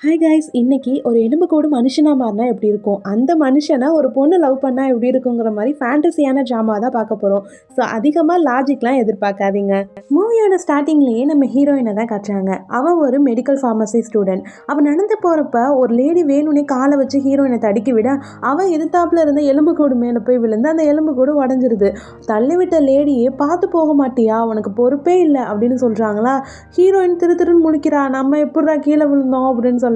Hi guys, இன்னைக்கு ஒரு எலும்புக்கூடு மனுஷனா மாறினா எப்படி இருக்கும், அந்த மனுஷனை ஒரு பொண்ணு லவ் பண்ணா எப்படி இருக்குங்கிற மாதிரி ஃபேண்டசியான ட்ராமா தான் பார்க்க போகிறோம். ஸோ அதிகமாக லாஜிக்லாம் எதிர்பார்க்காதீங்க. மூவியோட ஸ்டார்டிங்லேயே நம்ம ஹீரோயினை தான் காட்டுறாங்க. அவள் ஒரு மெடிக்கல் ஃபார்மசி ஸ்டூடெண்ட். அவள் நடந்து போகிறப்ப ஒரு லேடி வேணும்னே காலை வச்சு ஹீரோயினை தடுக்கி விட அவள் எதிர்த்தாப்புல இருந்த எலும்புக்கூடு மேலே போய் விழுந்து அந்த எலும்புக்கூடு உடஞ்சிருது. தள்ளிவிட்ட லேடியே பார்த்து போக மாட்டியா, உனக்கு பொறுப்பே இல்லை அப்படின்னு சொல்கிறாங்களா. ஹீரோயின் திரு திருன்னு முழிக்கிறா, நம்ம எப்படா கீழே விழுந்தோம் அப்படின்னு சொல்லிட்டு.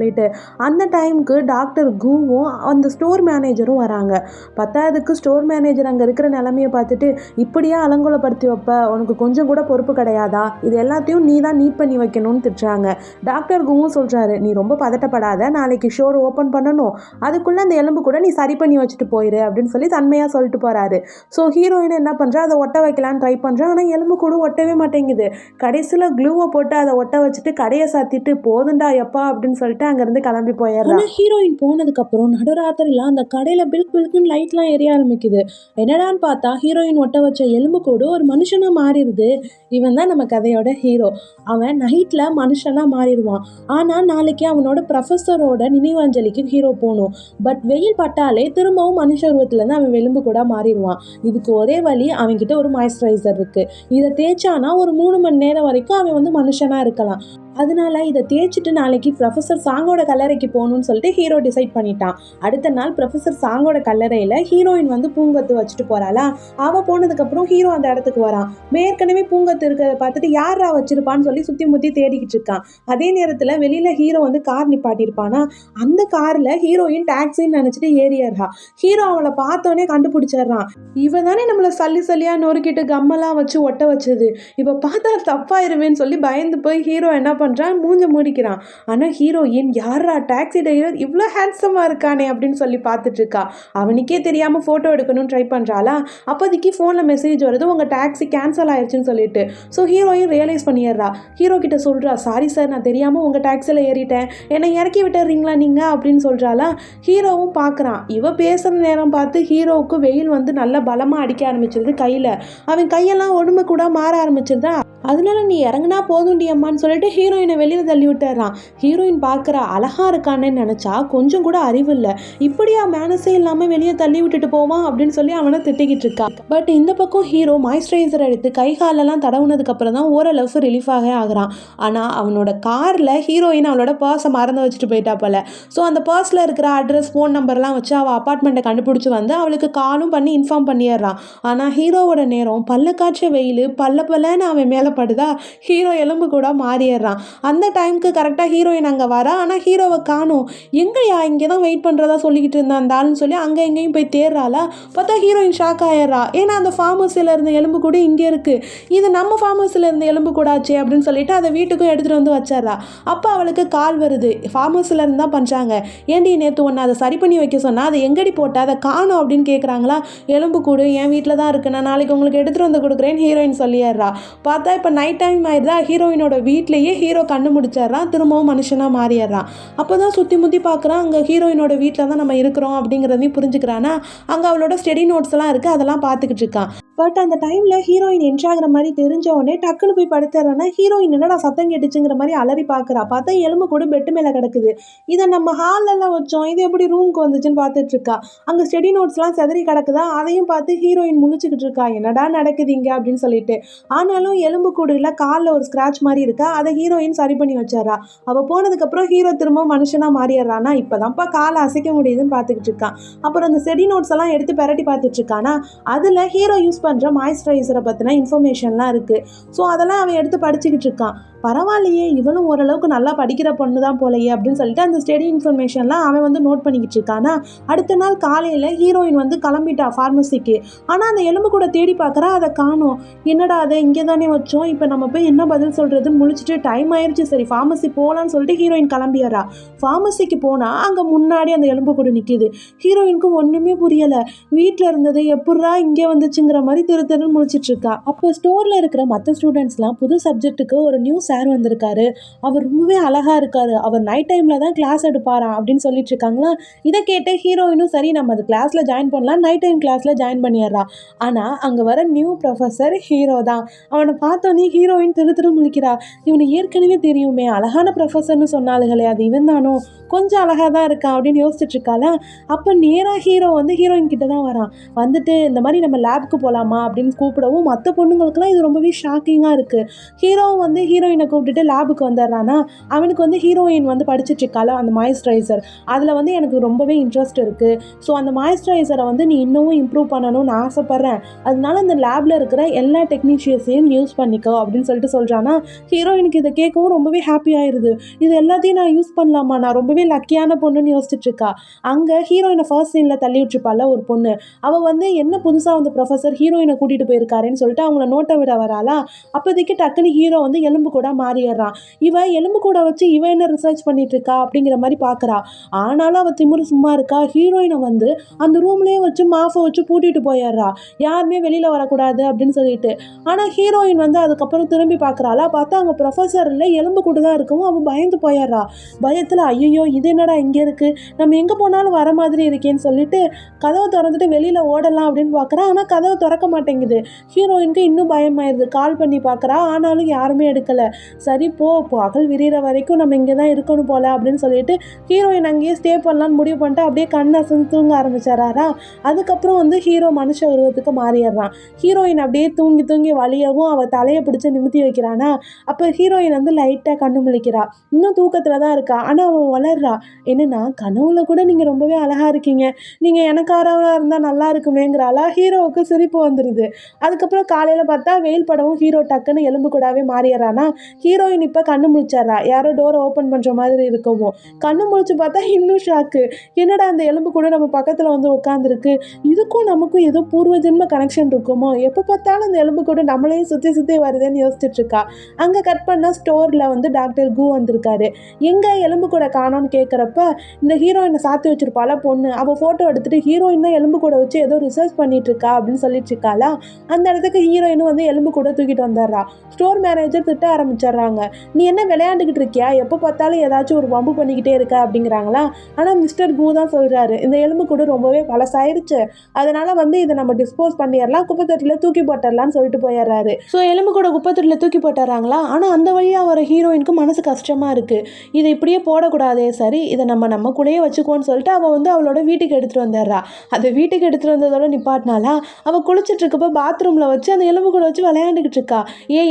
அந்த டைமுக்கு டாக்டர் குவும் அந்த ஸ்டோர் மேனேஜரும் வராங்க. பத்தாவதுக்கு ஸ்டோர் மேனேஜர் அங்கே இருக்கிற நிலைமையை பார்த்துட்டு, இப்படியா அலங்கோலப்படுத்தி வைப்ப, உனக்கு கொஞ்சம் கூட பொறுப்பு கிடையாதா, இது எல்லாத்தையும் நீ தான் நீட் பண்ணி வைக்கணும்னு திட்டுறாங்க. டாக்டர் குவும் சொல்கிறாரு, நீ ரொம்ப பதட்டப்படாத, நாளைக்கு ஷோர் ஓப்பன் பண்ணணும், அதுக்குள்ளே அந்த எலும்பு கூட நீ சரி பண்ணி வச்சுட்டு போயிரு அப்படின்னு சொல்லி தன்மையாக சொல்லிட்டு போகிறாரு. ஸோ ஹீரோயின் என்ன பண்ணுறா, அதை ஒட்ட வைக்கலான்னு ட்ரை பண்ணுறா. ஆனால் எலும்பு கூட ஒட்டவே மாட்டேங்குது. கடைசியில் க்ளூவை போட்டு அதை ஒட்ட வச்சுட்டு கடையை சாத்திட்டு போதுண்டா எப்பா அப்படின்னு சொல்லிட்டு அங்கேருந்து கிளம்பி போயிடுறான். ஹீரோயின் போனதுக்கப்புறம் நடுராத்திரிலாம் அந்த கடையில் பில்க் பில்க்குன்னு லைட்லாம் எரிய ஆரம்பிக்குது. என்னடான்னு பார்த்தா ஹீரோயின் ஒட்ட வச்ச எலும்பு கூட ஒரு மனுஷனாக மாறிடுது. இவன் தான் நம்ம கதையோட ஹீரோ. அவன் நைட்டில் மனுஷனாக மாறிடுவான். ஆனால் நாளைக்கு அவனோட ப்ரொஃபஸரோட நினைவாஞ்சலிக்கு ஹீரோ போகணும். பட் வெயில் பட்டாலே திரும்பவும் மனுஷ உருவத்துலேருந்து அவன் எலும்பு கூட மாறிடுவான். இதுக்கு ஒரே வழி, அவன்கிட்ட ஒரு மாய்ஸ்சரைசர் இருக்குது. இதை தேய்ச்சானா ஒரு 3 மணி நேரம் வரைக்கும் அவன் வந்து மனுஷனாக இருக்கலாம். அதனால இதை தேய்ச்சிட்டு நாளைக்கு ப்ரொஃபஸர் சாங்கோட கல்லறைக்கு போகணும்னு சொல்லிட்டு ஹீரோ டிசைட் பண்ணிட்டான். அடுத்த நாள் ப்ரொஃபஸர் சாங்கோட கல்லறையில் ஹீரோயின் வந்து பூங்கொத்து வச்சுட்டு போகிறாளா. அவள் போனதுக்கப்புறம் ஹீரோ அந்த இடத்துக்கு வரான். ஏற்கனவே பூங்கொத்து இருக்கிறத பார்த்துட்டு யாரா வச்சிருப்பான்னு சொல்லி சுற்றி முற்றி தேடிக்கிட்டு இருக்கான். அதே நேரத்தில் வெளியில் ஹீரோ வந்து கார் நிப்பாட்டியிருப்பானா, அந்த காரில் ஹீரோயின் டாக்ஸின்னு நினச்சிட்டு ஏறிடுறா. ஹீரோ அவளை பார்த்தோன்னே கண்டுபிடிச்சிடுறான். இவ தானே நம்மளை சல்லி சல்லியாக நொறுக்கிட்டு கம்மெல்லாம் வச்சு ஒட்ட வச்சது, இவ பார்த்தா தப்பாயிருவேன்னு சொல்லி பயந்து போய் ஹீரோ என்ன பண்ணுறான், மூஞ்ச மூடிக்கிறான். ஆனால் ஹீரோயின் யாரா டாக்ஸி டிரைவர் இவ்வளோ ஹேண்ட்ஸமாக இருக்கானே அப்படின்னு சொல்லி பார்த்துட்டு இருக்கா. அவனுக்கே தெரியாமல் ஃபோட்டோ எடுக்கணும்னு ட்ரை பண்ணுறாளா. அப்போதைக்கு ஃபோனில் மெசேஜ் வருது, உங்கள் டாக்ஸி கேன்சல் ஆயிடுச்சுன்னு சொல்லிட்டு. ஸோ ஹீரோயின் ரியலைஸ் பண்ணிடுறா. ஹீரோ கிட்ட சொல்கிறா, சாரி சார், நான் தெரியாமல் உங்கள் டாக்ஸியில் ஏறிட்டேன், என்னை இறக்கி விட்டுறீங்களா நீங்கள் அப்படின்னு சொல்கிறாளா. ஹீரோவும் பார்க்குறான். இவ பேசுகிற நேரம் பார்த்து ஹீரோவுக்கு வெயில் வந்து நல்லா பலமாக அடிக்க ஆரம்பிச்சிருது கையில். அவன் கையெல்லாம் ஒடுமை கூட மாற ஆரம்பிச்சிருதா. அதனால நீ இறங்குனா போதுண்டி அம்மான்னு சொல்லிட்டு ஹீரோயினை வெளியில் தள்ளி விட்டுறான். ஹீரோயின் பார்க்குறா, அழகா இருக்கானேன்னு நினச்சா கொஞ்சம் கூட அறிவு இல்லை, இப்படியா மேனஸே இல்லாமல் வெளியே தள்ளி விட்டுட்டு போவான் அப்படின்னு சொல்லி அவனை திட்டிக்கிட்டு இருக்கா. பட் இந்த பக்கம் ஹீரோ மாய்ஸ்சரைசர் எடுத்து கை காலெல்லாம் தடவுனதுக்கு அப்புறம் தான் ஓரளவுக்கு ரிலீஃபாக ஆகுறான். ஆனால் அவனோட காரில் ஹீரோயின் அவளோட பர்ஸை மறந்து வச்சுட்டு போயிட்டா போல. ஸோ அந்த பர்ஸில் இருக்கிற அட்ரஸ், ஃபோன் நம்பர்லாம் வச்சு அவள் அப்பார்ட்மெண்ட்டை கண்டுபிடிச்சி வந்து அவளுக்கு காலும் பண்ணி இன்ஃபார்ம் பண்ணிடுறான். ஆனால் ஹீரோவோட நேரம் பல்ல காய்ச்ச வெயில் பல்லன்னு அவன் மேலே படுதா. ஹீரோ எலும்பு கூட மாறிடுறான். அந்த டைமுக்கு கரெக்டாக ஹீரோயின் அங்கே வரா. ஆனால் ஹீரோவை காணோம். எங்கயா, இங்கே தான் வெயிட் பண்ணுறதா சொல்லிக்கிட்டு இருந்தான் அந்த ஆள்னு சொல்லி அங்கே எங்கேயும் போய் தேடுறாளா. பார்த்தா ஹீரோயின் ஷாக் ஆயிடுறா. ஏன்னா அந்த ஃபார்மஸியில் இருந்த எலும்பு கூட இங்கே இருக்குது, இது நம்ம ஃபார்மஸியில் இருந்த எலும்பு கூடாச்சே அப்படின்னு சொல்லிட்டு அதை வீட்டுக்கும் எடுத்துகிட்டு வந்து வச்சிட்றா. அப்போ அவளுக்கு கால் வருது, ஃபார்மஸில் இருந்து தான் பண்ணுறாங்க. ஏண்டி நேற்று ஒன்று அதை சரி பண்ணி வைக்க சொன்னால் அதை எங்கடி போட்ட, அதை காணோம் அப்படின்னு கேட்குறாங்களா. எலும்பு கூடு என் வீட்டில் தான் இருக்குது, நான் நாளைக்கு உங்களுக்கு எடுத்துகிட்டு வந்து கொடுக்குறேன்னு ஹீரோயின் சொல்லிடுறா. பார்த்தா இப்போ நைட் டைம் ஆயிடுதா. ஹீரோயினோட வீட்லேயே ஹீரோ கண்ணு முடிச்சிட்றான், திரும்பவும் மனுஷனாக மாறிடுறான். அப்போ தான் சுற்றி முற்றி பார்க்குறான், அங்கே ஹீரோயினோட வீட்டில் தான் நம்ம இருக்கிறோம் அப்படிங்கிறதையும் புரிஞ்சுக்கிறானா. அங்கே அவளோட ஸ்டடி நோட்ஸ் எல்லாம் இருக்குது, அதெல்லாம் பார்த்துக்கிட்டு இருக்கான். பட் அந்த டைமில் ஹீரோயின் என்ட்ராகிற மாதிரி தெரிஞ்ச உடனே டக்குன்னு போய் படுத்துறேன்னா ஹீரோயின் என்னடா சத்தம் கேட்டுச்சுங்கிற மாதிரி அலறி பார்க்குறா. பார்த்தா எலும்பு கூட பெட்டு மேலே கிடக்குது. இதை நம்ம ஹாலெல்லாம் வச்சோம், இது எப்படி ரூமுக்கு வந்துச்சுன்னு பார்த்துட்டு இருக்கா. அங்கே ஸ்டடி நோட்ஸ்லாம் செதறி கிடக்குதா, அதையும் பார்த்து ஹீரோயின் முழிச்சுக்கிட்டு இருக்கா, என்னடா நடக்குது இங்கே அப்படின்னு சொல்லிட்டு. ஆனாலும் எலும்பு கூடுல காலில் ஒரு ஸ்க்ராட்ச் மாதிரி இருக்கா, அதை ஹீரோயின் சரி பண்ணி வச்சிடறா. அவள் போனதுக்கப்புறம் ஹீரோ திரும்ப மனுஷனாக மாறிடுறானா. இப்போ தான்ப்பா காலை அசைக்க முடியுதுன்னு பார்த்துக்கிட்டு இருக்கான். அப்புறம் அந்த ஸ்டடி நோட்ஸ் எல்லாம் எடுத்து பெரட்டி பார்த்துட்டு இருக்கானா. அதில் ஹீரோ யூஸ் பண்ணுற மாய்ஸ்சரைசரை பற்றின இன்ஃபர்மேஷன்லாம் இருக்குது. ஸோ அதெல்லாம் அவன் எடுத்து படிச்சுக்கிட்டு இருக்கான். பரவாயில்லையே, இவளும் ஓரளவுக்கு நல்லா படிக்கிற பொண்ணு தான் போலையே அப்படின்னு சொல்லிட்டு அந்த ஸ்டடி இன்ஃபர்மேஷன்லாம் அவன் வந்து நோட் பண்ணிக்கிட்டு இருக்கானா. அடுத்த நாள் காலையில் ஹீரோயின் வந்து கிளம்பிட்டா ஃபார்மசிக்கு. ஆனால் அந்த எலும்பு கூட தேடி பார்க்குறா, அதை காணோம். என்னடா அதை இங்கே தானே வச்சோம், இப்போ நம்ம போய் என்ன பதில் சொல்கிறதுன்னு முழிச்சிட்டு டைம் ஆயிடுச்சு, சரி ஃபார்மசி போகலான்னு சொல்லிட்டு ஹீரோயின் கிளம்பிடுறா. ஃபார்மசிக்கு போனால் அங்கே முன்னாடி அந்த எலும்பு கூட நிற்கிது. ஹீரோயினுக்கு ஒன்றுமே புரியலை, வீட்டில் இருந்தது எப்பட்றா இங்கே வந்துச்சுங்கிற மாதிரி திரு திருன்னு முழிச்சிட்டு இருக்கா. அப்போ ஸ்டோரில் இருக்கிற மற்ற ஸ்டூடெண்ட்ஸ்லாம் புது சப்ஜெக்ட்டுக்கு ஒரு நியூஸ் சார் வந்திருக்காரு, அவர் ரொம்பவே அழகா இருக்காரு, அவர் நைட் டைம்ல தான் கிளாஸ் எடுப்பாராம் அப்படின்னு சொல்லிட்டு இருக்காங்களா. இதை கேட்டு ஹீரோயினும் சரி நம்ம அது கிளாஸ்ல ஜாயின் பண்ணலாம் நைட் டைம் கிளாஸ்ல ஜாயின் பண்ணிடுறா. ஆனா அங்க வர நியூ ப்ரொஃபஸர் ஹீரோ தான். அவனை பார்த்தோன்னே ஹீரோயின் திரு திரு முழிக்கிறா. இவனை ஏற்கனவே தெரியுமே, அழகான ப்ரொஃபஸர்னு சொன்னாலுங்களே, அது இவன் தானோ, கொஞ்சம் அழகா தான் இருக்கான் அப்படின்னு யோசிச்சுட்டு இருக்காள. அப்ப நேரா ஹீரோ வந்து ஹீரோயின் கிட்ட தான் வரான். வந்துட்டு இந்த மாதிரி நம்ம லேப்க்கு போகலாமா அப்படின்னு கூப்பிடவும் மற்ற பொண்ணுங்களுக்குலாம் இது ரொம்பவே ஷாக்கிங்காக இருக்குது. ஹீரோவும் வந்து ஹீரோயினை கூப்பிட்டுட்டு லேபுக்கு வந்துடுறானா. அவனுக்கு வந்து ஹீரோயின் வந்து படிச்சுட்டு இருக்கால அந்த மாய்ஸ்சரைசர், அதில் வந்து எனக்கு ரொம்பவே இன்ட்ரெஸ்ட் இருக்குது. ஸோ அந்த மாய்ஸ்சரைசரை வந்து நீ இன்னமும் இம்ப்ரூவ் பண்ணணும்னு ஆசைப்பட்றேன், அதனால அந்த லேபில் இருக்கிற எல்லா டெக்னீஷியஸையும் யூஸ் பண்ணிக்கோ அப்படின்னு சொல்லிட்டு சொல்கிறானா. ஹீரோயினுக்கு இதை கேட்கவும் ரொம்பவே ஹாப்பி ஆயிடுது. இது எல்லாத்தையும் நான் யூஸ் பண்ணலாமா, நான் ரொம்பவே லக்கியான பொண்ணுன்னு யோசிச்சுட்டு இருக்கா. அங்கே ஹீரோயினை ஃபர்ஸ்ட் சீனில் தள்ளி விட்டுருப்பால ஒரு பொண்ணு, அவள் வந்து என்ன புதுசாக வந்து ப்ரொஃபஸர் ஹீரோயினை கூட்டிகிட்டு போயிருக்காருன்னு சொல்லிட்டு அவங்கள நோட்டை விட வராளா. அப்போதைக்கு டக்குன்னு ஹீரோ வந்து எலும்பு கூட மாறிடுறான். இவன் எலும்பு கூட வச்சு இவன் என்ன ரிசர்ச் பண்ணிட்டு இருக்கா அப்படிங்கிற மாதிரி பார்க்குறா. ஆனாலும் அவள் திமிரு சும்மா இருக்கா. ஹீரோயினை வந்து அந்த ரூம்லேயே வச்சு மாஃபை வச்சு பூட்டிட்டு போயிடுறா, யாருமே வெளியில் வரக்கூடாது அப்படின்னு சொல்லிட்டு. ஆனால் ஹீரோயின் வந்து அதுக்கப்புறம் திரும்பி பார்க்குறாளா, பார்த்தா அவங்க ப்ரொஃபஸர் இல்லை எலும்பு கூட தான் இருக்கவும் அவள் பயந்து போயிடுறா. பயத்தில் ஐயோ இது என்னடா இங்கே இருக்குது, நம்ம எங்கே போனாலும் வர மாதிரி இருக்கேன்னு சொல்லிட்டு கதவை திறந்துட்டு வெளியில் ஓடலாம் அப்படின்னு பார்க்குறா. ஆனால் கதவை திறக்க மாட்டேங்குது. ஹீரோயினுக்கு இன்னும் பயமாயிருது. கால் பண்ணி பார்க்குறா, ஆனாலும் யாருமே எடுக்கலை. சரி பகல் விரிகிற வரைக்கும் நம்ம இங்கே தான் இருக்கணும் போல அப்படின்னு சொல்லிட்டு ஹீரோயின் அங்கேயே ஸ்டே பண்ணலான்னு முடிவு பண்ணிட்டு அப்படியே கண் அசந்து தூங்க ஆரம்பிச்சாரா. அதுக்கப்புறம் வந்து ஹீரோ மனுஷ உருவத்துக்கு மாறிடுறான். ஹீரோயின் அப்படியே தூங்கி தூங்கி வலியவும் அவள் தலையை பிடிச்சி நிமித்தி வைக்கிறானா. அப்போ ஹீரோயின் வந்து லைட்டாக கண்ணு முழிக்கிறா. இன்னும் தூக்கத்தில் தான் இருக்கா. ஆனால் அவன் வளர்றா. என்னன்னா கனவுல கூட நீங்கள் ரொம்பவே அழகாக இருக்கீங்க, நீங்கள் எனக்காரவா இருந்தால் நல்லா இருக்குமேங்கிறாளா. ஹீரோவுக்கு சிரிப்பு வந்துடுது. அதுக்கப்புறம் காலையில் பார்த்தா வெயில் படவும் ஹீரோ டக்குன்னு எலும்பு கூடாவே மாறிடுறானா. ஹீரோயின் இப்போ கண்ணு முழிச்சிட்றா. யாரோ டோரை ஓப்பன் பண்ணுற மாதிரி இருக்கவும் கண்ணு முழிச்சு பார்த்தா இன்னும் ஷாக்கு. என்னடா அந்த எலும்பு கூட நம்ம பக்கத்தில் வந்து உட்காந்துருக்கு, இதுக்கும் நமக்கும் ஏதோ பூர்வ ஜென்ம கனெக்ஷன் இருக்குமோ, எப்போ பார்த்தாலும் அந்த எலும்பு கூட நம்மளையும் சுற்றி சுற்றி வருதுன்னு யோசிச்சுட்டு இருக்கா. அங்கே கட் பண்ணால் ஸ்டோரில் வந்து டாக்டர் கு வந்திருக்காரு. எங்கே எலும்பு கூட காணோன்னு கேட்குறப்ப இந்த ஹீரோயினை சாத்தி வச்சிருப்பாள பொண்ணு, அவள் ஃபோட்டோ எடுத்துகிட்டு ஹீரோயின் தான் எலும்பு கூட வச்சு ஏதோ ரிசர்ச் பண்ணிட்டு இருக்கா அப்படின்னு சொல்லிட்டு இருக்காளா. அந்த இடத்துக்கு ஹீரோயினும் வந்து எலும்பு கூட தூக்கிட்டு வந்துடுறா. ஸ்டோர் மேனேஜர் திட்ட ஆரம்பிச்சிடுறாங்க. நீ என்ன விளையாண்டுக்கிட்டு இருக்கியா, எப்போ பார்த்தாலும் ஏதாச்சும் ஒரு வம்பு பண்ணிக்கிட்டே இருக்க அப்படிங்கிறாங்களா. ஆனால் மிஸ்டர் கு தான் சொல்கிறாரு, இந்த எலும்பு கூட ரொம்பவே பழசாயிருச்சு, அதனால வந்து இதை நம்ம டிஸ்போஸ் பண்ணிடலாம், குப்பைத்தொட்டியில் தூக்கி போட்டுடலான்னு சொல்லிட்டு போயிடுறாரு. ஸோ எலும்பு கூட குப்பைத்தொட்டியில் தூக்கி போட்டுறாங்களா. ஆனால் அந்த வழியாக வர ஹீரோயினுக்கு மனசு கஷ்டமாக இருக்குது. இதை இப்படியே போடக்கூடாதே, சரி இதை நம்ம கூடயே வச்சுக்கோன்னு சொல்லிட்டு அவள் வந்து அவளோட வீட்டுக்கு எடுத்துகிட்டு வந்துடுறா. அதை வீட்டுக்கு எடுத்துகிட்டு வந்ததோட நிப்பாட்டினாலா. அவள் குளிச்சுட்டு இருக்கப்போ பாத்ரூமில் வச்சு அந்த எலும்பு கூட வச்சு விளையாண்டுக்கிட்டு இருக்கா.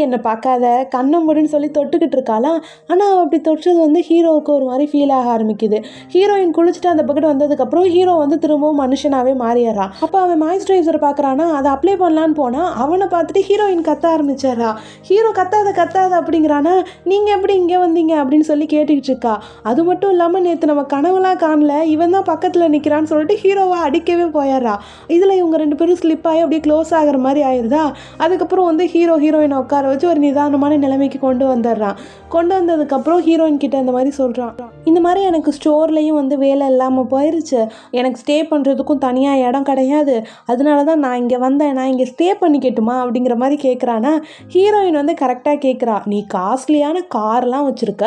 என்னை பார்க்காத கண்ணை முடின்னு சொல்லி தொட்டுக்கிட்டு இருக்காளா. ஆனால் அவள் அப்படி தொட்டது வந்து ஹீரோவுக்கு ஒரு மாதிரி ஃபீல் ஆக ஆரம்பிக்குது. ஹீரோயின் குளிச்சுட்டு அந்த பக்கெட் வந்ததுக்கப்புறம் ஹீரோ வந்து திரும்பவும் மனுஷனாகவே மாறிடுறான். அப்போ அவன் மாய்ஸ்சரைசர் பார்க்குறானா, அதை அப்ளை பண்ணலான்னு போனால் அவனை பார்த்துட்டு ஹீரோயின் கத்த ஆரம்பிச்சிடறா. ஹீரோ கத்தாத அப்படிங்கிறானா. நீங்கள் எப்படி இங்கே வந்தீங்க அப்படின்னு சொல்லி கேட்டுக்கிட்டு இருக்கா. அது மட்டும் இல்லாமல் நேற்று நம்ம கனவுலாம் காணல, இவன் தான் பக்கத்தில் நிற்கிறான்னு சொல்லிட்டு ஹீரோவை அடிக்கவே போயிடுறா. இதில் இவங்க ரெண்டு பேரும் ஸ்லிப் ஆகி அப்படியே க்ளோஸ் ஆகிற மாதிரி ஆயிடுதா. அதுக்கப்புறம் வந்து ஹீரோயினை உட்கார வச்சு ஒரு நிதானமான நிலைமைக்கு கொண்டு வந்துடுறான். கொண்டு வந்ததுக்கப்புறம் ஹீரோயின் கிட்ட இந்த மாதிரி சொல்கிறான், இந்த மாதிரி எனக்கு ஸ்டோர்லேயும் வந்து வேலை இல்லாமல் போயிடுச்சு, எனக்கு ஸ்டே பண்ணுறதுக்கும் தனியாக இடம் கிடையாது, அதனால தான் நான் இங்கே வந்தேன், நான் இங்கே ஸ்டே பண்ணிக்கட்டுமா அப்படிங்கிற மாதிரி கேட்குறானா. ஹீரோயின் வந்து கரெக்டாக கேட்குறா, நீ காஸ்ட்லியான கார்லாம் வச்சுருக்க,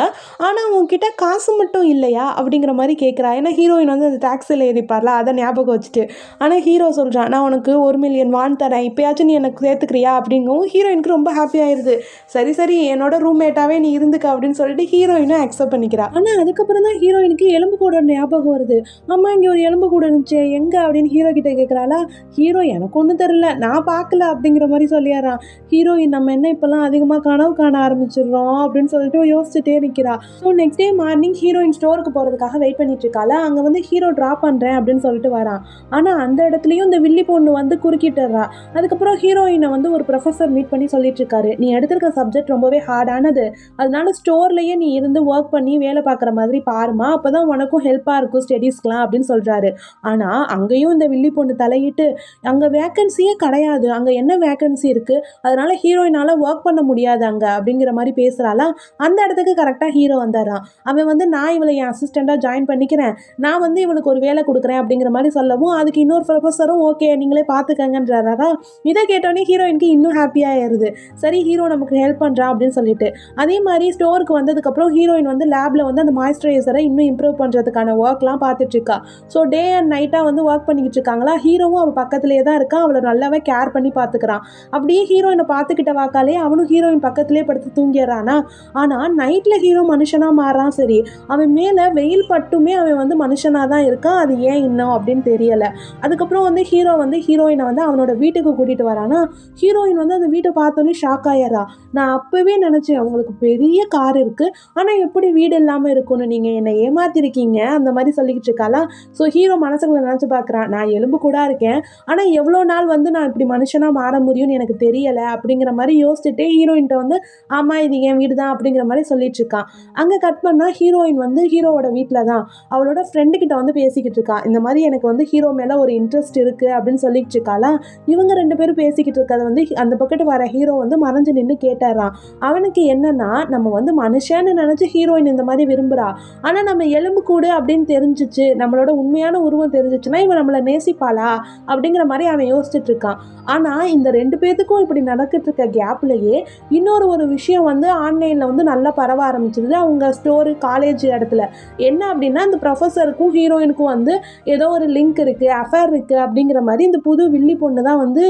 ஆனால் உன்கிட்ட காசு மட்டும் இல்லையா அப்படிங்கிற மாதிரி கேட்குறா. ஏன்னா ஹீரோயின் வந்து அந்த டாக்ஸியில் ஏறிப்பார்ல, அதை ஞாபகம் வச்சுட்டு. ஆனால் ஹீரோ சொல்கிறான், நான் உனக்கு 1 மில்லியன் வான் தரேன், இப்போயாச்சும் நீ எனக்கு சேர்த்துக்கிறியா அப்படிங்கவும் ஹீரோயினுக்கு ரொம்ப ஹாப்பி ஆயிடுது. சரி என்னோட ரூம்மேட்டாகவே நீ இருந்துக்க அப்படின்னு சொல்லிட்டு ஹீரோயினும் அக்செப்ட் பண்ணிக்கிறா. ஆனால் அதுக்கப்புறம் தான் ஹீரோயினுக்கு எலும்பு கூட ஞாபகம் வருது. அம்மா இங்கே ஒரு எலும்பு கூட இருந்துச்சு எங்கே அப்படின்னு ஹீரோ கிட்ட கேட்குறாளா. ஹீரோ எனக்கு ஒன்றும் தெரில, நான் பார்க்கல அப்படிங்கிற மாதிரி சொல்லிடுறான். ஹீரோயின் நம்ம என்ன இப்போல்லாம் அதிகமாக கனவு காண ஆரம்பிச்சிடுறோம் அப்படின்னு சொல்லிட்டு யோசிச்சுட்டே நிற்கிறா. So next day morning heroine ஸ்டோருக்கு போகிறதுக்காக வெயிட் பண்ணிட்டு இருக்காளா. அங்கே வந்து ஹீரோ ட்ராப் பண்ணுறேன் அப்படின்னு சொல்லிட்டு வரான். ஆனால் அந்த இடத்துலையும் இந்த வில்லி பொண்ணு வந்து குறுக்கிட்டுறா. அதுக்கப்புறம் ஹீரோயினை வந்து ஒரு ப்ரொஃபஸர் மீட் பண்ணி சொல்லிட்டு இருக்காரு, நீ எடுத்திருக்க சப்ஜெக்ட் ரொம்பவே ஹார்டானது, அதனால ஸ்டோர்லேயே நீ இருந்து ஒர்க் பண்ணி வேலை பார்க்குற மாதிரி பாருமா, அப்போ தான் உனக்கும் ஹெல்ப்பாக இருக்கும் ஸ்டடீஸ்க்கெலாம் அப்படின்னு சொல்கிறாரு. ஆனால் அங்கேயும் இந்த வில்லி பொண்ணு தலையிட்டு, அங்கே வேக்கன்சியே கிடையாது, அங்கே என்ன வேக்கன்சி இருக்குது, அதனால ஹீரோயினால் ஒர்க் பண்ண முடியாது அங்கே அப்படிங்கிற மாதிரி பேசுகிறாளா. அந்த இடத்துக்கு கரெக்டாக ஹீரோ வந்துடுறான். அவன் வந்து நான் இவளை என் அசிஸ்டண்ட்டாக ஜாயின் பண்ணிக்கிறேன், நான் வந்து இவளுக்கு ஒரு வேலை கொடுக்குறேன் அப்படிங்கிற மாதிரி சொல்லவும் அதுக்கு இன்னொரு ப்ரொஃபஸரும் ஓகே நீங்களே பார்த்துக்கங்கன்றாரா. இதை கேட்டோடனே ஹீரோயினுக்கு இன்னும் ஹாப்பியாக ஆயிடுது. சரி ஹீரோ நமக்கு ஹெல்ப் பண்ணுறான் அப்படின்னு சொல்லிட்டு. அதே மாதிரி ஸ்டோருக்கு வந்ததுக்கப்புறம் ஹீரோயின் வந்து லேபில் வந்து அந்த மாய்ஸ்சரைசரை இன்னும் இம்ப்ரூவ் பண்ணுறதுக்கான ஒர்க்லாம் பார்த்துட்ருக்கா. ஸோ டே அண்ட் நைட்டாக வந்து ஒர்க் பண்ணிக்கிட்டு இருக்காங்களா. ஹீரோவும் அவள் பக்கத்துலேயே தான் இருக்கான். அவளை நல்லாவே கேர் பண்ணி பார்த்துக்கிறான். அப்படியே ஹீரோயினை பார்த்துக்கிட்ட வாக்காலே அவனும் ஹீரோயின் பக்கத்துலேயே படுத்து தூங்கிடுறானா. ஆனால் நைட்டில் ஹீரோ மனுஷனாக மாறான். சரி, அவன் மேலே வெயில் பட்டுமே அவன் வந்து மனுஷனாக தான் இருக்கான். அது ஏன் இன்னும் அப்படின்னு தெரியலை. அதுக்கப்புறம் வந்து ஹீரோ வந்து ஹீரோயினை வந்து அவனோட வீட்டுக்கு கூட்டிகிட்டு வரானா. ஹீரோயின் வந்து அந்த வீட்டை பார்த்தோன்னே ஷாக் ஆயிடுறா. நான் அப்போவே நினச்சேன், உங்களுக்கு பெரிய கார் இருக்குது, ஆனால் எப்படி வீடு இல்லாமல் இருக்கும்னு, நீங்கள் என்னை ஏமாத்திருக்கீங்க அந்த மாதிரி சொல்லிக்கிட்டு இருக்காளா. ஸோ ஹீரோ மனசுக்குள்ள நினச்சி பார்க்குறான், நான் எலும்பு கூட இருக்கேன், ஆனால் எவ்வளோ நாள் வந்து நான் இப்படி மனுஷனாக மாற முடியும்னு எனக்கு தெரியலை அப்படிங்கிற மாதிரி யோசிச்சுட்டே ஹீரோயின்ட்ட வந்து ஆமாம் இது என் வீடு தான் அப்படிங்கிற மாதிரி சொல்லிட்டு இருக்கான். அங்கே கட் பண்ணால் ஹீரோயின் வந்து ஹீரோவோட வீட்டில் தான் அவளோட ஃப்ரெண்டுக்கிட்ட வந்து பேசிக்கிட்டு இருக்கா. இந்த மாதிரி எனக்கு வந்து ஹீரோ மேலே ஒரு இன்ட்ரெஸ்ட் இருக்குது அப்படின்னு சொல்லிட்டு இருக்காளா. இவங்க ரெண்டு பேரும் பேசிக்கிட்டு இருக்கிறத வந்து அந்த பக்கத்து வர ஹீரோ வந்து மறைஞ்சு நின்று கேட்டாரான். அவனுக்கு என்னன்னா, நம்ம வந்து மனுஷன்னு நினச்சி ஹீரோயின் இந்த மாதிரி விரும்புகிறா, ஆனால் நம்ம எலும்பு கூடு அப்படின்னு தெரிஞ்சிச்சு, நம்மளோட உண்மையான உருவம் தெரிஞ்சிச்சுன்னா இவன் நம்மளை நேசிப்பாளா அப்படிங்கிற மாதிரி அவன் யோசிச்சுட்டு இருக்கான். ஆனால் இந்த ரெண்டு பேத்துக்கும் இப்படி நடக்கிட்டு இருக்க கேப்லேயே இன்னொரு விஷயம் வந்து ஆன்லைனில் வந்து நல்லா பரவ ஆரம்பிச்சிருது அவங்க ஸ்டோரு காலேஜ் இடத்துல. என்ன அப்படின்னா, இந்த ப்ரொஃபஸருக்கும் ஹீரோயினுக்கும் வந்து ஏதோ ஒரு லிங்க் இருக்குது, அஃபேர் இருக்குது அப்படிங்கிற மாதிரி இந்த புது வில்லி பொண்ணு தான் வந்து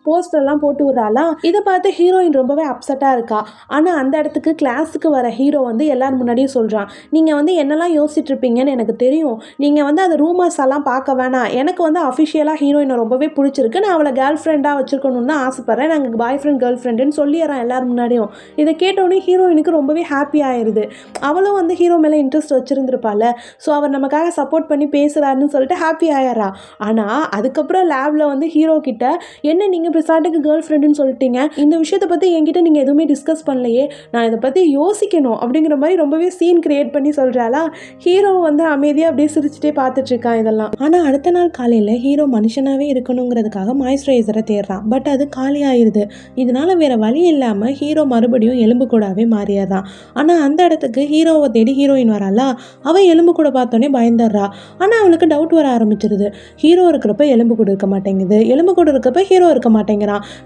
போஸ்டர்லாம் போட்டு விட்றாளா. இதை பார்த்து ஹீரோயின் ரொம்பவே அப்செட்டாக இருக்கா. ஆனால் அந்த இடத்துக்கு கிளாஸுக்கு வர ஹீரோ வந்து எல்லாரும் முன்னாடியும் சொல்கிறான், நீங்கள் வந்து என்னெல்லாம் யோசிச்சுட்டு இருப்பீங்கன்னு எனக்கு தெரியும், நீங்கள் வந்து அந்த ரூமர்ஸ் எல்லாம் பார்க்க வேணாம், எனக்கு வந்து அஃபிஷியலாக ஹீரோயினை ரொம்பவே பிடிச்சிருக்கு, நான் அவளை கேர்ள் ஃப்ரெண்டாக வச்சுருக்கணும்னு தான் ஆசைப்பட்றேன், நாங்கள் பாய் ஃப்ரெண்ட் கேர்ள் ஃப்ரெண்டுன்னு சொல்லிடுறான் எல்லாரும் முன்னாடியும். இதை கேட்டோடனே ஹீரோயினுக்கு ரொம்பவே ஹாப்பி ஆயிடுது. அவளும் வந்து ஹீரோ மேலே இன்ட்ரெஸ்ட் வச்சுருந்துருப்பாள். ஸோ அவர் நமக்காக சப்போர்ட் பண்ணி பேசுகிறாருன்னு சொல்லிட்டு ஹாப்பி ஆயிடுறா. ஆனால் அதுக்கப்புறம் லேபில் வந்து ஹீரோ கிட்ட, என்ன நீங்கள் பிசாட்டுக்கு கேர்ள் ஃப்ரெண்டுன்னு சொல்லிட்டீங்க, இந்த விஷயத்தை பற்றி என்கிட்ட நீங்கள் எதுவுமே டிஸ்கஸ் பண்ணலையே, நான் இதை பற்றி யோசிக்கணும் அப்படிங்கிற மாதிரி ரொம்பவே சீன் கிரியேட் பண்ணி சொல்கிறாளா. ஹீரோ வந்து அமைதியாக அப்படியே சிரிச்சுட்டே பார்த்துட்ருக்கான் இதெல்லாம். ஆனால் அடுத்த நாள் காலையில் ஹீரோ மனுஷனாகவே இருக்கணுங்கிறதுக்காக மாய்ஸ்சரைசரை தேடுறான். பட் அது காலி ஆயிடுது. இதனால் வேறு வழி இல்லாமல் ஹீரோ மறுபடியும் எலும்பு கூடாவே மாறிடுறான். ஆனால் அந்த இடத்துக்கு ஹீரோவை தேடி ஹீரோயின் வராளா. அவள் எலும்பு கூட பார்த்தோன்னே பயந்துடுறா. ஆனால் அவளுக்கு டவுட் வர ஆரம்பிச்சிருது. ஹீரோ இருக்கிறப்ப எலும்பு கூட இருக்க மாட்டேங்குது, எலும்பு கூட இருக்கப்ப ஹீரோ இருக்க மாட்டேங்குறான்,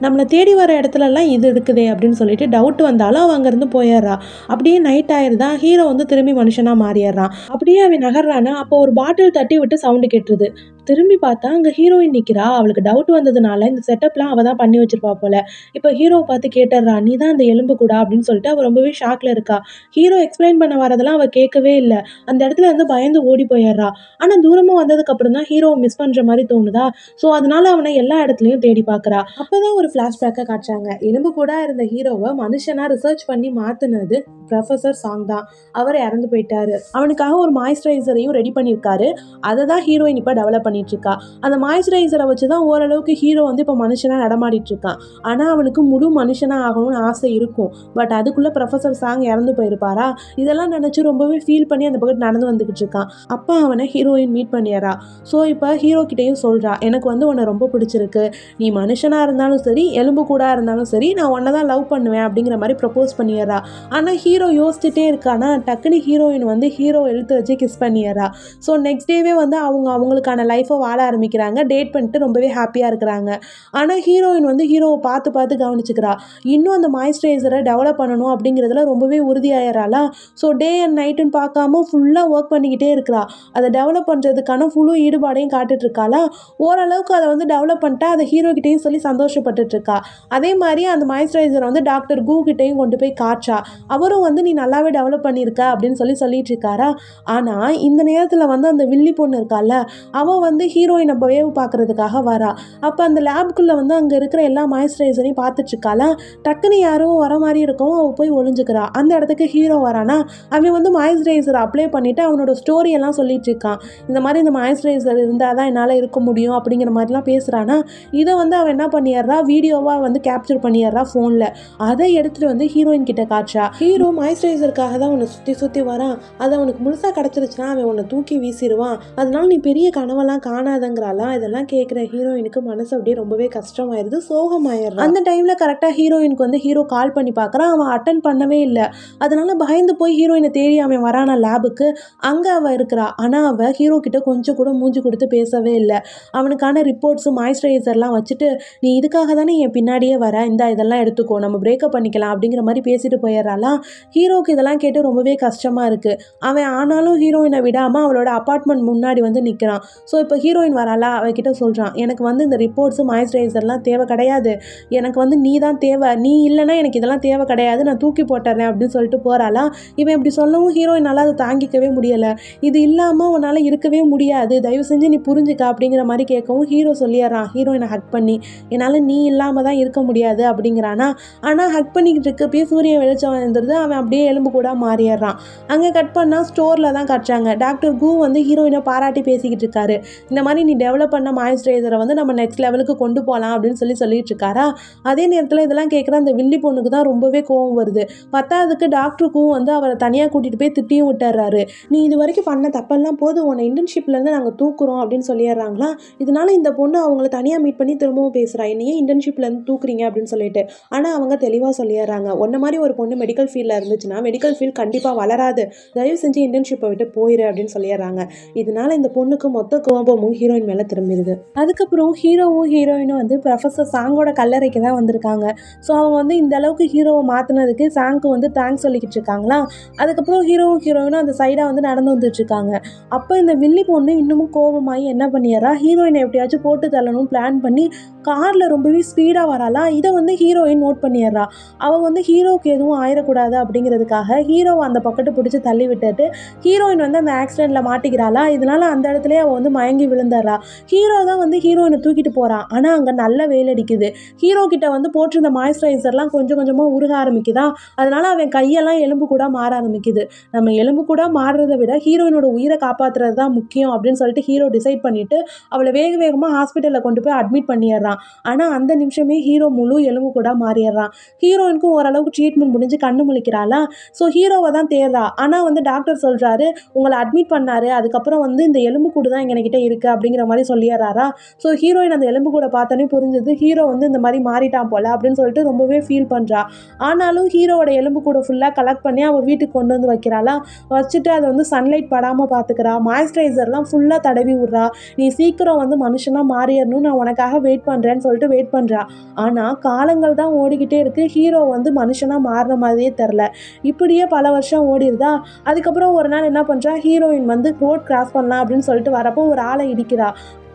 நம்மளை தேடி வர இடத்துலலாம் இது இருக்குதே அப்படின்னு சொல்லிட்டு டவுட் வந்தாலும் அவன் அங்கேருந்து போயிடுறா. அப்படியே நைட் ஆயிடுதா. ஹீரோ வந்து திரும்பி மனுஷனாக மாறிடுறான். அப்படியே அவன் நகர்றானா. அப்போ ஒரு பாட்டில் தட்டி விட்டு சவுண்டு கேட்டுருது. திரும்பி பார்த்தா அங்கே ஹீரோயின் நிற்கிறா. அவளுக்கு டவுட் வந்ததுனால இந்த செட்டப்லாம் அவள் தான் பண்ணி வச்சிருப்பா போல. இப்போ ஹீரோவை பார்த்து கேட்டுடுறா, நீ தான் அந்த எலும்பு கூடா அப்படின்னு சொல்லிட்டு. அவள் ரொம்பவே ஷாக்கில் இருக்கா. ஹீரோ எக்ஸ்பிளைன் பண்ண வரதெல்லாம் அவள் கேட்கவே இல்லை. அந்த இடத்துல வந்து பயந்து ஓடி போயிடுறா. ஆனால் தூரமாக வந்ததுக்கப்புறம் தான் ஹீரோவை மிஸ் பண்ணுற மாதிரி தோணுதா. ஸோ அதனால அவனை எல்லா இடத்துலையும் தேடி பார்க்குறா. அப்போ தான் ஒரு ஃப்ளாஷ்பேக்கை காட்டுறாங்க. எலும்பு கூட இருந்த ஹீரோவை மனுஷனாக ரிசர்ச் பண்ணி மாற்றினது ப்ரொஃபஸர் சாங் தான். அவர் இறந்து போயிட்டாரு. அவனுக்காக ஒரு மாய்ஸ்சரைசரையும் ரெடி பண்ணியிருக்காரு. அதை தான் ஹீரோயின் இப்போ டெவலப் பண்ணிட்டு இருக்கா. அந்த மாய்ஸ்சரைசரை வச்சு தான் ஓரளவுக்கு ஹீரோ வந்து இப்போ மனுஷனாக நடமாடிட்டு இருக்கான். ஆனால் அவனுக்கு முழு மனுஷனாக ஆகணும்னு ஆசை இருக்கும். பட் அதுக்குள்ளே ப்ரொஃபஸர் சாங் இறந்து போயிருப்பாரா. இதெல்லாம் நினச்சி ரொம்பவே ஃபீல் பண்ணி அந்த பக்கம் நடந்து வந்துக்கிட்டு இருக்கான். அப்போ அவனை ஹீரோயின் மீட் பண்ணிடுறா. ஸோ இப்போ ஹீரோ கிட்டேயும் சொல்கிறா, எனக்கு வந்து உன்னை ரொம்ப பிடிச்சிருக்கு, நீ மனுஷனாக இருந்தாலும் சரி எலும்பு கூட இருந்தாலும் சரி நான் உன்னை தான் லவ் பண்ணுவேன் அப்படிங்கிற மாதிரி ப்ரப்போஸ் பண்ணிடுறா. ஆனால் ஹீரோ யோசிச்சுட்டே இருக்கானா. டக்குனு ஹீரோயின் வந்து ஹீரோ எழுத்து வச்சு கிஸ் பண்ணிடுறா. ஸோ நெக்ஸ்ட் டேவே வந்து அவங்களுக்கான லைஃப்பை வாழ ஆரம்பிக்கிறாங்க. டேட் பண்ணிட்டு ரொம்பவே ஹாப்பியாக இருக்கிறாங்க. ஆனால் ஹீரோயின் வந்து ஹீரோவை பார்த்து பார்த்து கவனிச்சுக்கிறா. இன்னும் அந்த மாய்ஸ்சரைசரை டெவலப் பண்ணணும் அப்படிங்கிறதுல ரொம்பவே உறுதியாயிராளா. ஸோ டே அண்ட் நைட்டுன்னு பார்க்காம ஃபுல்லாக ஒர்க் பண்ணிக்கிட்டே இருக்கிறா. அதை டெவலப் பண்ணுறதுக்கான ஃபுல்லு ஈடுபாடையும் காட்டுட்ருக்காளா. ஓரளவுக்கு அதை வந்து டெவலப் பண்ணிட்டா அதை ஹீரோ கிட்டேயும் சொல்லி சந்தோஷப்பட்டுட்ருக்கா. அதே மாதிரி அந்த மாய்ஸ்சரைசரை வந்து டாக்டர் கூ கிட்டேயும் கொண்டு போய் காற்றா. அவரும் வந்து நீ நல்லாவே டெவலப் பண்ணியிருக்க அப்படின்னு சொல்லிட்டு இருக்காரா. ஆனால் இந்த நேரத்தில் வந்து அந்த வில்லி பொண்ணு இருக்கால, அவள் வந்து ஹீரோயினை வேவ் பார்க்கறதுக்காக வரா. அப்போ அந்த லேப்குள்ளே வந்து அங்கே இருக்கிற எல்லா மாய்ஸ்சரைசரையும் பார்த்துட்ருக்காளா. டக்குன்னு யாரோ வர மாதிரி இருக்கும். அவள் போய் ஒளிஞ்சுக்கிறா. அந்த இடத்துக்கு ஹீரோ வரானா. அவன் வந்து மாய்ஸ்சரைசர் அப்ளை பண்ணிவிட்டு அவனோட ஸ்டோரியெல்லாம் சொல்லிட்டு இருக்கான். இந்த மாதிரி இந்த மாய்ஸ்சரைசர் இருந்தால் தான் என்னால் இருக்க முடியும் அப்படிங்கிற மாதிரிலாம் பேசுகிறானா. இதை வந்து அவன் என்ன பண்ணிடுறா, வீடியோவாக வந்து கேப்சர் பண்ணிடுறா ஃபோனில். அதை எடுத்துகிட்டு வந்து ஹீரோயின் கிட்ட காட்டுறா. ஹீரோ மாய்ஸ்சரைசருக்காக தான் உன்னை சுற்றி சுற்றி வரான், அது அவனுக்கு முழுசாக கிடச்சிருச்சுன்னா அவன் உன்னை தூக்கி வீசிடுவான், அதனால நீ பெரிய கனவெல்லாம் இதெல்லாம் காணாதங்கிறாலாம். இதெல்லாம் கேட்குற ஹீரோயினுக்கு மனசு அப்படியே ரொம்பவே கஷ்டமாயிருது, சோகமாயிடுறா. அந்த டைமில் கரெக்டாக ஹீரோயினுக்கு வந்து ஹீரோ கால் பண்ணி பார்க்குறான். அவன் அட்டன் பண்ணவே இல்லை. அதனால பயந்து போய் ஹீரோயினை தேடி அவன் வரானா லேபுக்கு. அங்கே அவள் இருக்கிறா. ஆனால் அவள் ஹீரோ கிட்ட கொஞ்சம் கூட மூஞ்சி கொடுத்து பேசவே இல்லை. அவனுக்கான ரிப்போர்ட்ஸு மாய்ஸ்சரைசர்லாம் வச்சுட்டு, நீ இதுக்காக தானே என் பின்னாடியே வர, இதெல்லாம் எடுத்துக்கோ, நம்ம பிரேக்கப் பண்ணிக்கலாம் அப்படிங்கிற மாதிரி பேசிட்டு போயிடுறாளாம். ஹீரோக்கு இதெல்லாம் கேட்டு ரொம்பவே கஷ்டமாக இருக்குது. அவன் ஆனாலும் ஹீரோயினை விடாமல் அவளோட அப்பார்ட்மெண்ட் முன்னாடி வந்து நிற்கிறான். ஸோ இப்போ ஹீரோயின் வராளா, அவகிட்ட சொல்கிறான், எனக்கு வந்து இந்த ரிப்போர்ட்ஸு மாய்ஸ்சரைசர்லாம் தேவை கிடையாது, எனக்கு வந்து நீ தான் தேவை, நீ இல்லைன்னா எனக்கு இதெல்லாம் தேவை கிடையாது, நான் தூக்கி போட்டுறேன் அப்படின்னு சொல்லிட்டு போகிறாளாம். இவன் இப்படி சொல்லவும் ஹீரோயினால் அதை தாங்கிக்கவே முடியலை. இது இல்லாமல் உன்னால் இருக்கவே முடியாது, தயவு செஞ்சு நீ புரிஞ்சுக்க அப்படிங்கிற மாதிரி கேட்கவும் ஹீரோ சொல்லிடுறான் ஹீரோயினை ஹக் பண்ணி, என்னால் நீ இல்லாமல் தான் இருக்க முடியாது அப்படிங்கிறானா. ஆனால் ஹக் பண்ணிக்கிட்டு இருக்கப்பயே சூரியன் வெளிச்சம் வந்துடுது. அவன் அப்படியே எலும்பு கூட மாறிடுறான். அங்கே கட் பண்ணால் ஸ்டோரில் தான் கட்டுறாங்க. டாக்டர் கு வந்து ஹீரோயினை பாராட்டி பேசிக்கிட்டு இருக்காரு. இந்த மாதிரி நீ டெவலப் பண்ண மாய்ஸ்சரைசரை வந்து நம்ம நெக்ஸ்ட் லெவலுக்கு கொண்டு போகலாம் அப்படின்னு சொல்லிட்டு இருக்காரா. அதே நேரத்தில் இதெல்லாம் கேட்குற அந்த வில்லி பொண்ணுக்கு தான் ரொம்பவே கோவம் வருது. பத்தாவதுக்கு டாக்டருக்கும் வந்து அவரை தனியாக கூட்டிகிட்டு போய் திட்டியும் விட்டுறாரு. நீ இது வரைக்கும் பண்ண தப்பெல்லாம் போது, உன்னை இன்டர்ன்ஷிப்லேருந்து நாங்கள் தூக்குறோம் அப்படின்னு சொல்லிடுறாங்களா. இதனால இந்த பொண்ணு அவங்கள தனியாக மீட் பண்ணி திரும்பவும் பேசுகிறா, என்னையே இன்டர்ன்ஷிப்லேருந்து தூக்குறீங்க அப்படின்னு சொல்லிட்டு. ஆனால் அவங்க தெளிவாக சொல்லிடுறாங்க, உன்ன மாதிரி ஒரு பொண்ணு மெடிக்கல் ஃபீல்டில் இருந்துச்சுன்னா மெடிக்கல் ஃபீல்ட் கண்டிப்பாக வளராது, தயவு செஞ்சு இன்டர்ன்ஷிப்பை விட்டு போயிரு அப்படின்னு சொல்லிடுறாங்க. இதனால இந்த பொண்ணுக்கு மொத்த கோபமும் ஹீரோயின் மேலே திரும்பிடுது. அதுக்கப்புறம் ஹீரோவும் ஹீரோயினும் வந்து ப்ரொஃபஸர் சாங்கோட கல்லறைக்கு தான் வந்திருக்காங்க. ஸோ அவங்க வந்து இந்த அளவுக்கு ஹீரோவை மாற்றினதுக்கு சாங்க்கு வந்து தேங்க்ஸ் சொல்லிக்கிட்டு இருக்காங்களா. அதுக்கப்புறம் ஹீரோவும் ஹீரோயினும் அந்த சைடாக வந்து நடந்து வந்துட்டு இருக்காங்க. அப்போ இந்த வில்லி பொண்ணு இன்னமும் கோபமாகி என்ன பண்ணிடுறா, ஹீரோயினை எப்படியாச்சும் போட்டு தள்ளணும் பிளான் பண்ணி காரில் ரொம்பவே ஸ்பீடாக வராளா. இதை வந்து ஹீரோயின் நோட் பண்ணிடுறா. அவள் வந்து ஹீரோவுக்கு எதுவும் ஆயிடக்கூடாது அப்படிங்கிறதுக்காக ஹீரோவை அந்த பக்கத்து பிடிச்சி தள்ளி விட்டுட்டு ஹீரோயின் வந்து அந்த ஆக்சிடெண்ட்டில் மாட்டிக்கிறாளா. இதனால அந்த இடத்துலேயே அவள் வந்து மயங்கி விழுந்துடுறா. ஹீரோ தான் வந்து ஹீரோயினை தூக்கிட்டு போகிறான். ஆனால் அங்கே நல்ல வெயில் அடிக்குது. ஹீரோ கிட்ட வந்து போட்டிருந்த மாய்ஸ்சரைசர்லாம் கொஞ்சம் கொஞ்சமாக உருக ஆரம்பிக்குதா. அதனால அவன் கையெல்லாம் எலும்பு கூட மாற ஆரம்பிக்குது. நம்ம எலும்பு கூட மாறுறதை விட ஹீரோயினோட உயிரை காப்பாற்றுறது தான் முக்கியம் அப்படின்னு சொல்லிட்டு ஹீரோ டிசைட் பண்ணிட்டு அவளை வேக வேகமாக ஹாஸ்பிட்டலில் கொண்டு போய் அட்மிட் பண்ணிடுறான். ஆனால் அந்த நிமிஷமே ஹீரோ முழு எலும்பு கூட மாறிடுறான். ஹீரோயினுக்கும் ஓரளவுக்கு ட்ரீட்மெண்ட் முடிஞ்சு கண்ணு முழிக்கிறாளா. ஸோ ஹீரோவை தான் தேடுறா. ஆனால் வந்து டாக்டர் சொல்கிறாரு, உங்களை அட்மிட் பண்ணாரு, அதுக்கப்புறம் வந்து இந்த எலும்பு கூடு தான் எங்ககிட்ட இருக்குது அப்படிங்கிற மாதிரி சொல்லிடுறாரா. ஸோ ஹீரோயின் அந்த எலும்பு கூட பார்த்தோன்னே புரிஞ்சது ஹீரோ வந்து இந்த மாதிரி மாறிட்டான் போல அப்படின்னு சொல்லிட்டு ரொம்பவே ஃபீல் பண்ணுறா. ஆனாலும் ஹீரோவோட எலும்பு கூட ஃபுல்லாக கலெக்ட் பண்ணி அவள் வீட்டுக்கு கொண்டு வந்து வைக்கிறாளா. வச்சுட்டு அதை வந்து சன்லைட் படாமல் பார்த்துக்கிறா. மாய்ஸ்சரைசர்லாம் ஃபுல்லாக தடவி விட்றா. நீ சீக்கிரம் வந்து மனுஷனாக மாறிடணும், நான் உனக்காக வெயிட் பண்ணுறேன்னு சொல்லிட்டு வெயிட் பண்ணுறா. ஆனால் காலங்கள் தான் ஓடிக்கிட்டே இருக்குது. ஹீரோ வந்து மனுஷனாக மாறின மாதிரியே தெரில. இப்படியே பல வருஷம் ஓடிடுதா. அதுக்கப்புறம் ஒரு நாள் என்ன பண்ணுறா, ஹீரோயின் வந்து ரோட் கிராஸ் பண்ணலாம் அப்படின்னு சொல்லிட்டு வரப்போ ஒரு ஆளை இடிக்கிறா.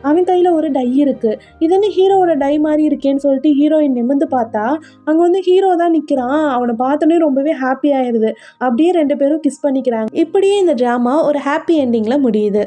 அவன் கையில் ஒரு டை இருக்குது. இது என்ன ஹீரோவோட டை மாதிரி இருக்கேன்னு சொல்லிட்டு ஹீரோயின் நிமிர்ந்து பார்த்தா அங்கே வந்து ஹீரோ தான் நிற்கிறான். அவனை பார்த்தோன்னே ரொம்பவே ஹாப்பி ஆயிடுது. அப்படியே ரெண்டு பேரும் கிஸ் பண்ணிக்கிறாங்க. இப்படியே இந்த ட்ராமா ஒரு ஹாப்பி எண்டிங்கில் முடியுது.